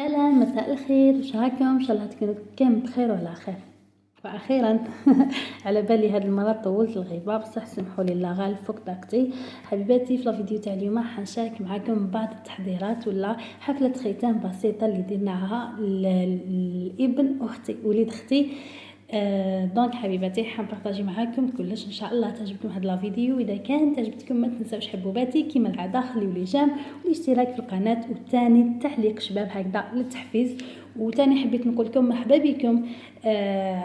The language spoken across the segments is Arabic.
سلام، مساء الخير، واش راكم؟ ان شاء الله تكونوا كامل بخير وعلى خير. واخيرا على بالي هاد المره طولت الغيبه، بصح سمحوا لي الله غالب فوق طاقتي. حبيباتي، في الفيديو تاع اليوم حنشارك معكم بعض التحضيرات ولا حفله ختام بسيطه اللي درناها لابن اختي وليد اختي. دونك حبيباتي حنبارطاجي معاكم كلش، ان شاء الله تعجبكم هاد الفيديو. واذا كانت عجبتكم ما تنساوش حبوباتي كيما العاده خليو لي جيم والاشتراك في القناه، والثاني التعليق شباب هكذا للتحفيز. وثاني حبيت نقول لكم مرحبا بكم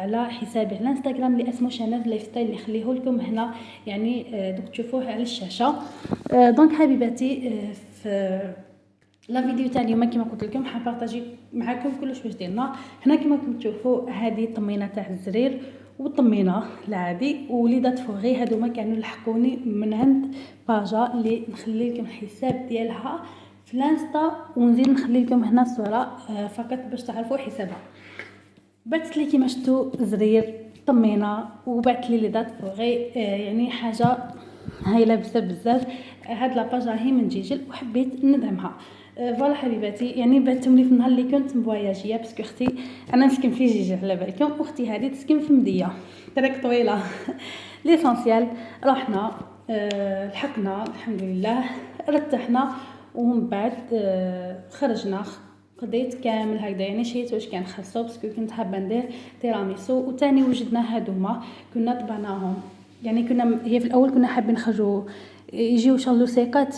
على حسابي على الانستغرام اللي اسمه شناز لايف ستايل، اللي خليه لكم هنا يعني دوك تشوفوه على الشاشه. دونك حبيباتي في لا فيديو تاع اليوم كما قلت لكم حنبارطاجي معكم كلش واش درنا هنا. كما راكم تشوفوا هذه الطمينه تاع الزرير والطمينه العادي وليدات فوغي، هذوما كانوا لحقوني من عند باجا اللي نخلي لكم الحساب ديالها في الانستا، ونزيد نخلي لكم هنا الصوره فقط باش تعرفوا حسابها. بعثت لي كيما شفتوا زرير طمينه، وبعث لي ليدات فوغي يعني حاجه هايله بزاف. هاد لاباج راهي من جيجل وحبيت ندعمها. فوالا حبيباتي، يعني بعثتهم لي في النهار اللي كنت مبواياجيه، باسكو اختي انا نسكن في جيجل على بالكم، واختي هذه تسكن في مديه طريق طويله. ليسونسيال رحنا لحقنا الحمد لله، رتحنا، ومن بعد خرجنا قضيت كامل هكذا، يعني شيت واش كان خاصو باسكو كنت حابه ندير تيراميسو. وثاني وجدنا هادوما كنا طبعناهم، يعني كنا هي في الاول كنا حابين نخرجوا يجيو شالو سيقات،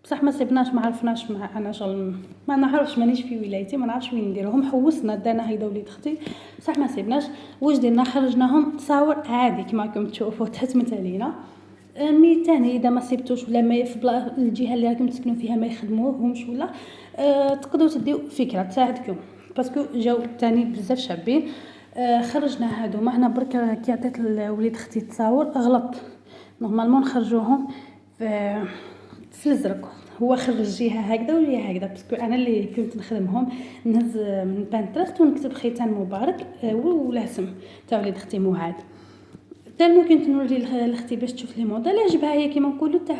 بصح ما صبناش، ما عرفناش مع انا شغل ما نعرفش، مانيش في ولايتي، ما نعرفش وين نديرهم. حوسنا دانا هيدا وليد اختي بصح ما صبناش. واش درنا؟ خرجناهم تصاور عادي كما راكم تشوفوا تهتمت علينا. مي تاني اذا ما صيبتوش ولا ما في الجهه اللي راكم تسكنوا فيها ما يخدموهمش ولا تقدروا تديو فكره تساعدكم، باسكو جاو تاني بزاف شابين. خرجنا هادوما هنا برك كي عطيت لوليد اختي تصاور غلط، نورمالمون نخرجوهم في الزرق، هو خرج جهه هكذا وجهه هكذا، باسكو انا اللي كنت نخدمهم نهز من بانترست ونكتب ختان مبارك والاسم تاع وليد اختي معاد. حتى ممكن نوري لاختي باش تشوف لي موديل عجبها هي كيما نقولوا تاع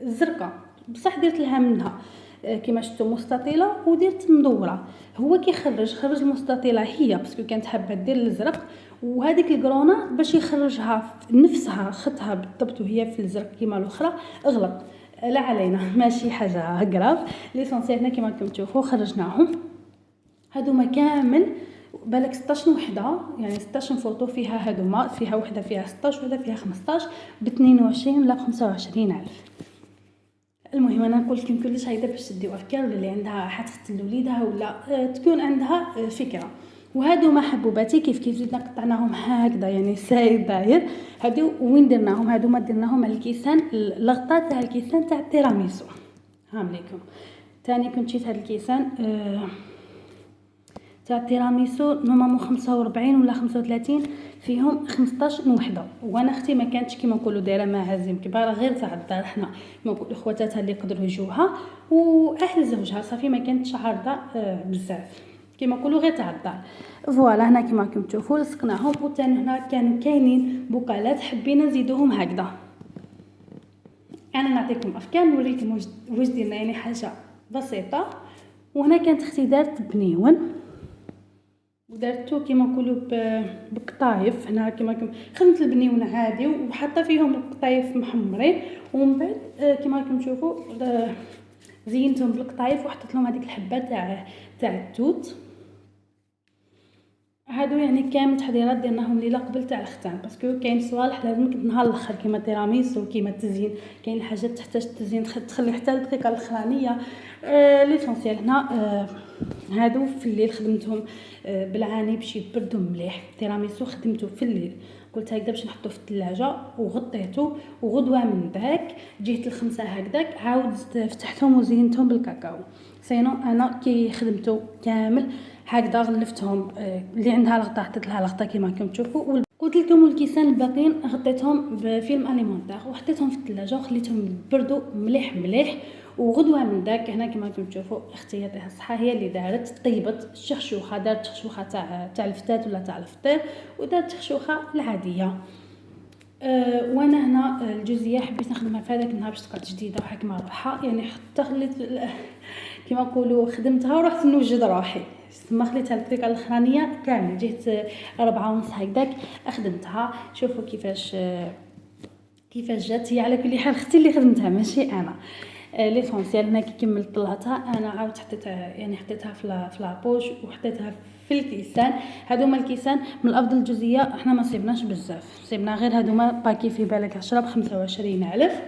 الزرقاء، بصح درت لها منها كيما شفتوا مستطيله ودرت مدوره. هو كي خرج المستطيله هي باسكو كانت حابه دير الازرق، وهذيك الكرونه باش يخرجها نفسها خطها بالضبط وهي في الزرق كيما الاخرى غلط. لا علينا ماشي حاجه غراف. ليسونسيال هنا كيما راكم تشوفوا خرجناهم هادوما كامل بالك 16 وحده، يعني 16 فوطو فيها هادوما، فيها وحده فيها 16 وحده فيها 15 ب 22 ولا 25 الف. المهم انا نقول لكم كلش هيدا باش تديو افكار اللي عندها حتختن لوليدها ولا تكون عندها فكره. وهادو ما حبوباتي كيف زدنا قطعناهم هكذا يعني ساير داير. هادو وين درناهم؟ هادو ما درناهم على الكيسان، الغطاء تاع الكيسان تاع التيراميسو. هامليكم ثاني كنت شيت هاد الكيسان تاع التيراميسو نورمالمون 45 ولا 35 فيهم 15 وحده. وانا اختي ما كانتش كيما نقولوا دايره معازيم كبار غير تاع الدار، حنا كيما نقولوا خواتاتها اللي يقدروا يجوها واهل زوجها صافي ما كانتش عارضه بزاف كيما نقولوا غير تاع الدار. فوالا هنا كيما راكم تشوفوا لصقناهم، وثاني هنا كانوا كاينين بقالات حبينا نزيدوهم هكذا. انا نعطيكم افكار نوريكم واش درنا، يعني حاجه بسيطه. وهنا كانت اختي دارت بنيون ودارتو كيما نقولوا بقطايف. هنا كيما راكم خدمت البنيون عادي وحاطه فيهم القطايف محمرين، ومن بعد كيما راكم تشوفوا زينتهم بالقطايف وحطيت لهم هذيك الحبه تاع التوت. هادو يعني كامل تحضيرات درناهم ليله قبل تاع الختان، باسكو كاين صوالح لازمك نهار الاخر كيما تيراميسو كيما التزيين، كاين الحاجات تحتاج التزيين تخلي حتى الدقيقه الاخرانيه. ليسونسيال هنا هادو في الليل خدمتهم بالعاني باش يبردوا مليح. تيراميسو خدمته في الليل، قلت هكذا باش نحطوه في الثلاجه وغطيته، وغدوه من داك جهه الخمسة هكذاك عاود فتحتهم وزينتهم بالكاكاو. سينو انا كي خدمته كامل هكذا غلفتهم اللي عندها الغطاء حطيت لها الغطاء كيما راكم تشوفوا. قلت لكم الكيسان الباقيين غطيتهم بفيلم اليمونتير وحطيتهم في الثلاجه وخليتهم يبردوا مليح. وغدوه من داك هنا كما راكم تشوفوا اختي يعطيها الصحه هي اللي دارت طيبت الشخشوخه، دارت شخشوخه تاع الفتات ولا تاع الفطير، ودارت شخشوخه العاديه. وانا هنا الجوزيه حبيت نخدمها في هذاك النهار باش تقعد جديده وحكمه روحها، يعني حتى خليت كيما نقولوا خدمتها ورحت نوجد روحي، ما خليتها الطريقه الاخرانيه كامل. جيت 4:30 هكذاك خدمتها. شوفوا كيفاش جات. هي على كل حال اختي اللي خدمتها ماشي انا. ليسونسيال هنا كي كملت طلعتها انا عاود حطيتها، يعني حطيتها في لابوش وحطيتها في الكيسان. هذوما الكيسان من الافضل الجزيه احنا ما صيبناش بزاف، صيبنا غير هذوما باكي في بالك 10 ب25 الف.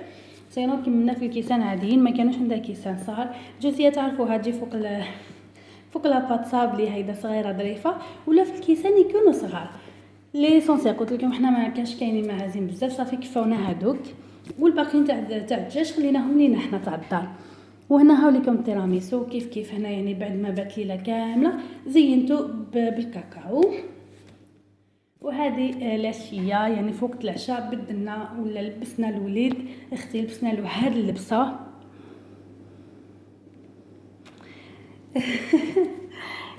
سينو كملنا في الكيسان عاديين، ما كانوش عندها كيسان صغار. الجزيه تعرفوها تجي فوق لاباط صابلي هيدا صغيره ظريفه، ولا في الكيسان يكونوا صغار. ليسونسيال قلت لكم احنا ما كانش كاينين معازيم بزاف، صافي كفاونا هذوك، والباقيين تاع الدجاج خليناهم لينا حنا تاع الدار. وهنا هاوليكم التيراميسو كيف هنا، يعني بعد ما بات ليله كامله زينته بالكاكاو. وهذه العشيه يعني فوق العشاء بدلنا ولا لبسنا الوليد، اختي لبسنا له هاد اللبسه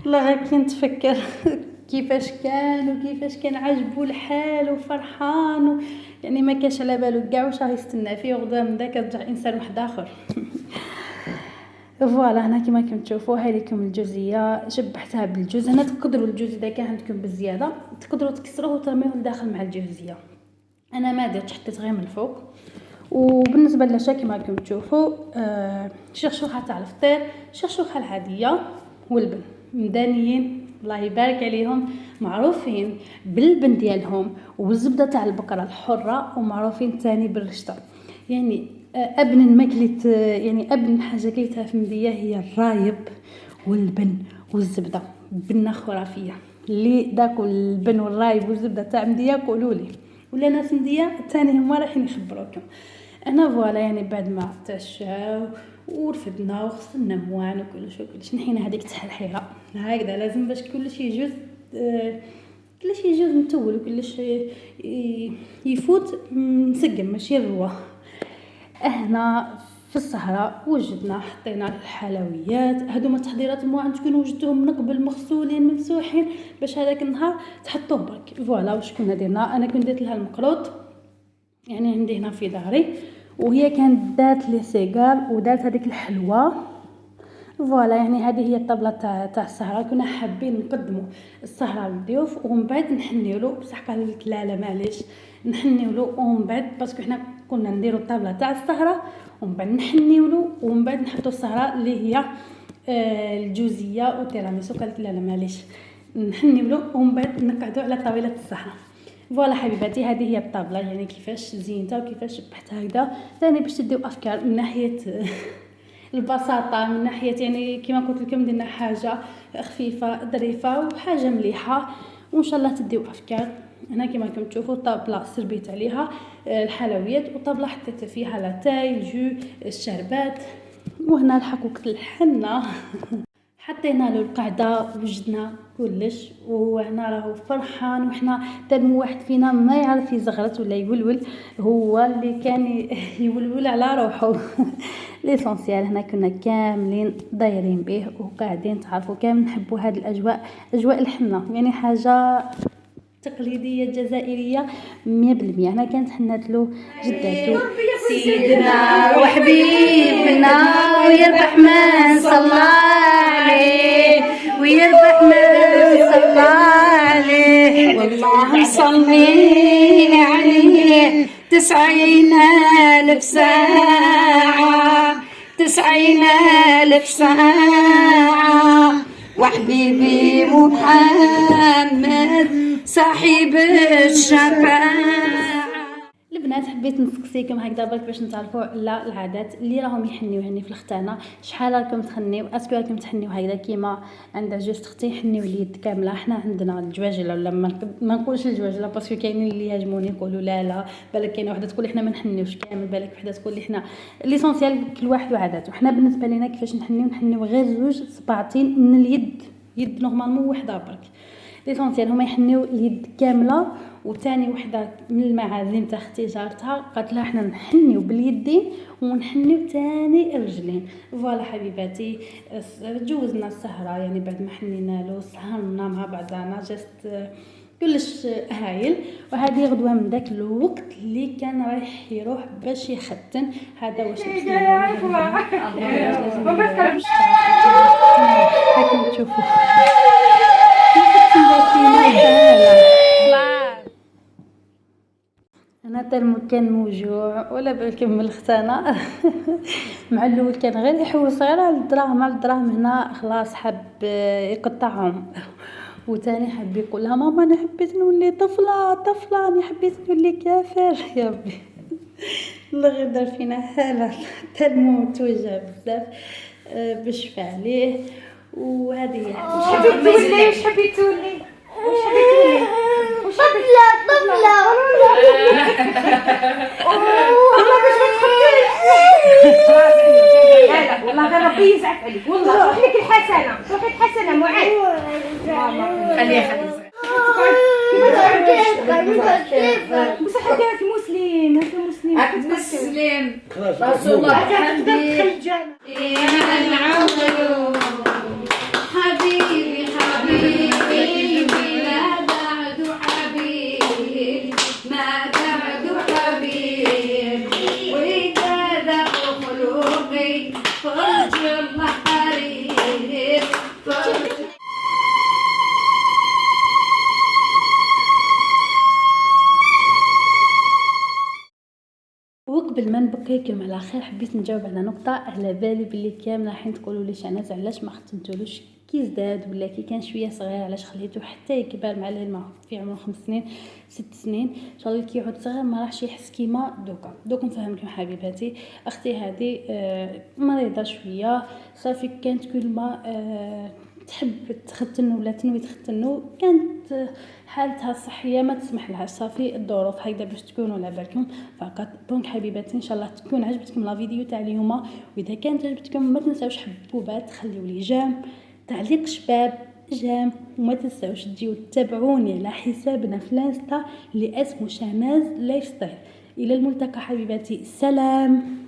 لا غير كي نتفكر كيفاش كان عاجبو الحال وفرحان يعني ما كانش على بالو كاع واش راه يستنى فيه، وغدا من داك رجع انسان واحد اخر. فوالا هنا كما كنتم تشوفوا هذيكم الجوزيه شبحتها بالجوز. هنا تقدروا الجوز اذا كان عندكم بالزياده تقدروا تكسروه وترميوه لداخل مع الجوزيه، انا ما درتش حطيت غير من الفوق. وبالنسبه للعشاء كما راكم تشوفوا شخشوخه تاع الفطير، شخشوخه العاديه والبن مدانيين الله يبارك عليهم، معروفين بالبن ديالهم والزبده تاع البقره الحره، ومعروفين تاني بالرشطه. يعني ابن الماكليت، يعني ابن حاجه كليتها في مديه هي الرايب والبن والزبده، بنه خرافيه. اللي داكو البن والرايب والزبده تاع مديه قولوا لي، ولا ناس مديه ثاني هما رايحين يخبروكم. انا فوالا يعني بعد ما تعشاو ورفدنا وغسلنا موان وكلش نحينا هذيك التحلحيره هكذا لازم باش كلش يجوز كلش يجوز متول وكلش يفوت مسقم ماشي الروا. هنا في الصحراء وجدنا حطينا الحلويات، هذوما تحضيرات المواعن تكونوا وجدتوهم من قبل مغسولين ممسوحين باش هذاك النهار تحطوه برك. فوالا واش كنا درنا، انا كنت درت لها المقروط يعني عندي هنا في داري، وهي كانت دارت لي سيجار ودارت هذيك الحلوه. فوالا يعني هذه هي الطبله تاع السهره. كنا حابين نقدموا السهره للضيوف ومن بعد نحنيولو، بصح قالت لا معليش نحنيولو ومن بعد باسكو حنا كنا نديروا الطبله تاع السهره ومن بعد نحنيولو ومن بعد نحطوا السهره اللي هي الجوزيه والتيراميسو. قالت لا معليش نحنيولو ومن بعد نقعدوا على طاوله السهره. فوالا حبيباتي هذه هي الطابله، يعني كيفاش زينتها وكيفاش شبحتها هكذا ثاني باش تديو افكار من ناحيه البساطه، من ناحيه يعني كما قلت لكم درنا حاجه خفيفه ظريفه وحاجه مليحه وان شاء الله تديو افكار. هنا كما راكم تشوفوا الطابله سربيت عليها الحلويات، وطابله حطيت فيها لاتاي الجو الشربات، وهنا الحقوق الحنه حطينا له القعده وجدنا كلش، وهنا راهو فرحان. وحنا تم واحد فينا ما يعرف يزغرت ولا يولول، هو اللي كان يولول على روحه. ليسونسيال هنا كنا كاملين دايرين به وقاعدين تعرفوا كامل نحبوا هذه الاجواء، اجواء الحنه يعني حاجه تقليديه جزائريه 100%. هنا كانت حنات له جداته سيدنا وحبيبنا ويربح من صلى عليه ويربح من صلى عليه والله صلي عليه 90,000 ساعة 90,000 ساعة وحبيبي محمد صاحب الشفاعة. البنات حبيت نسقسيكم هكذا برك باش نتعرفوا على العادات اللي راهم يحنيو يعني في الختانه. شحال راكم تخنيو؟ اسكو راكم تحنيو هكذا كيما عند جوست اختي يحنيو اليد كامله؟ حنا عندنا الجواجله ولا ما نقولش الجواجله باسكو كاينين اللي يهاجموني يقولوا لا بالك كاينه وحده تقول احنا ما نحنيوش كامل، بالك وحده تقول احنا ليسونسيال كل واحد وعاداته. حنا بالنسبه لينا كيفاش نحنيو غير زوج صباعتين من اليد، يد نورمالمون وحده برك. ليسونسيال هما يحنيو اليد كامله. وثاني وحده من المعازيم تاع اختي جارتها قالت لها احنا نحنيو باليدين ونحنيو ثاني الرجلين. فوالا حبيباتي جوزنا السهره يعني بعد ما حنينا له سهرنا مع بعضنا جست كلش هايل. وهذه غدوه من داك الوقت اللي كان رايح يروح باش يختن. هذا واش هاكم تشوفوا انا ترمو كان موجوع ولا بالكم من الختانه. مع الاول كان غير يحوس غير على الدراهم هنا خلاص حب يقطعهم. وتاني حب يقول لها ماما انا حبيت نولي طفله انا حبيت نولي كافر. يا ربي الله غير دار فينا حاله ترمو توجع بزاف بشفى عليه. وهذه هي واش حبيت تولي طفلة والله غير ربي يسعف عليك والله. روح لك الحسنة معاذ خليها بصح هذاك مسلم رسول الله حبيبي وقبل ما نبقيكم على خير حبيت نجاوب على نقطه على بالي باللي كامل رايحين تقولوا لي شعناز علاش ما ختمتولوش كي زداد ولا كي كان شويه صغير علاش خليته حتى يكبر مع العلم في عمره 5 سنين 6 سنين ان شاء الله كي يعود صغير ما راحش يحس كيما دوكا نفهمكم حبيباتي. اختي هذه مريضه شويه صافي كانت كل ما تحب تختن ولا تنوي تختنو كانت حالتها الصحيه ما تسمح لها صافي الظروف هكذا باش تكونوا على بالكم فقط. دونك حبيباتي ان شاء الله تكون عجبتكم لا فيديو تاع اليوم. واذا كانت عجبتكم ما تنساوش حبوبات خليوا لي جام تعليق شباب جام. وما تنساوش تجيو تتابعوني على حسابنا في الانستا اللي اسمه شعناز لايف ستايل. الى الملتقى حبيباتي. سلام.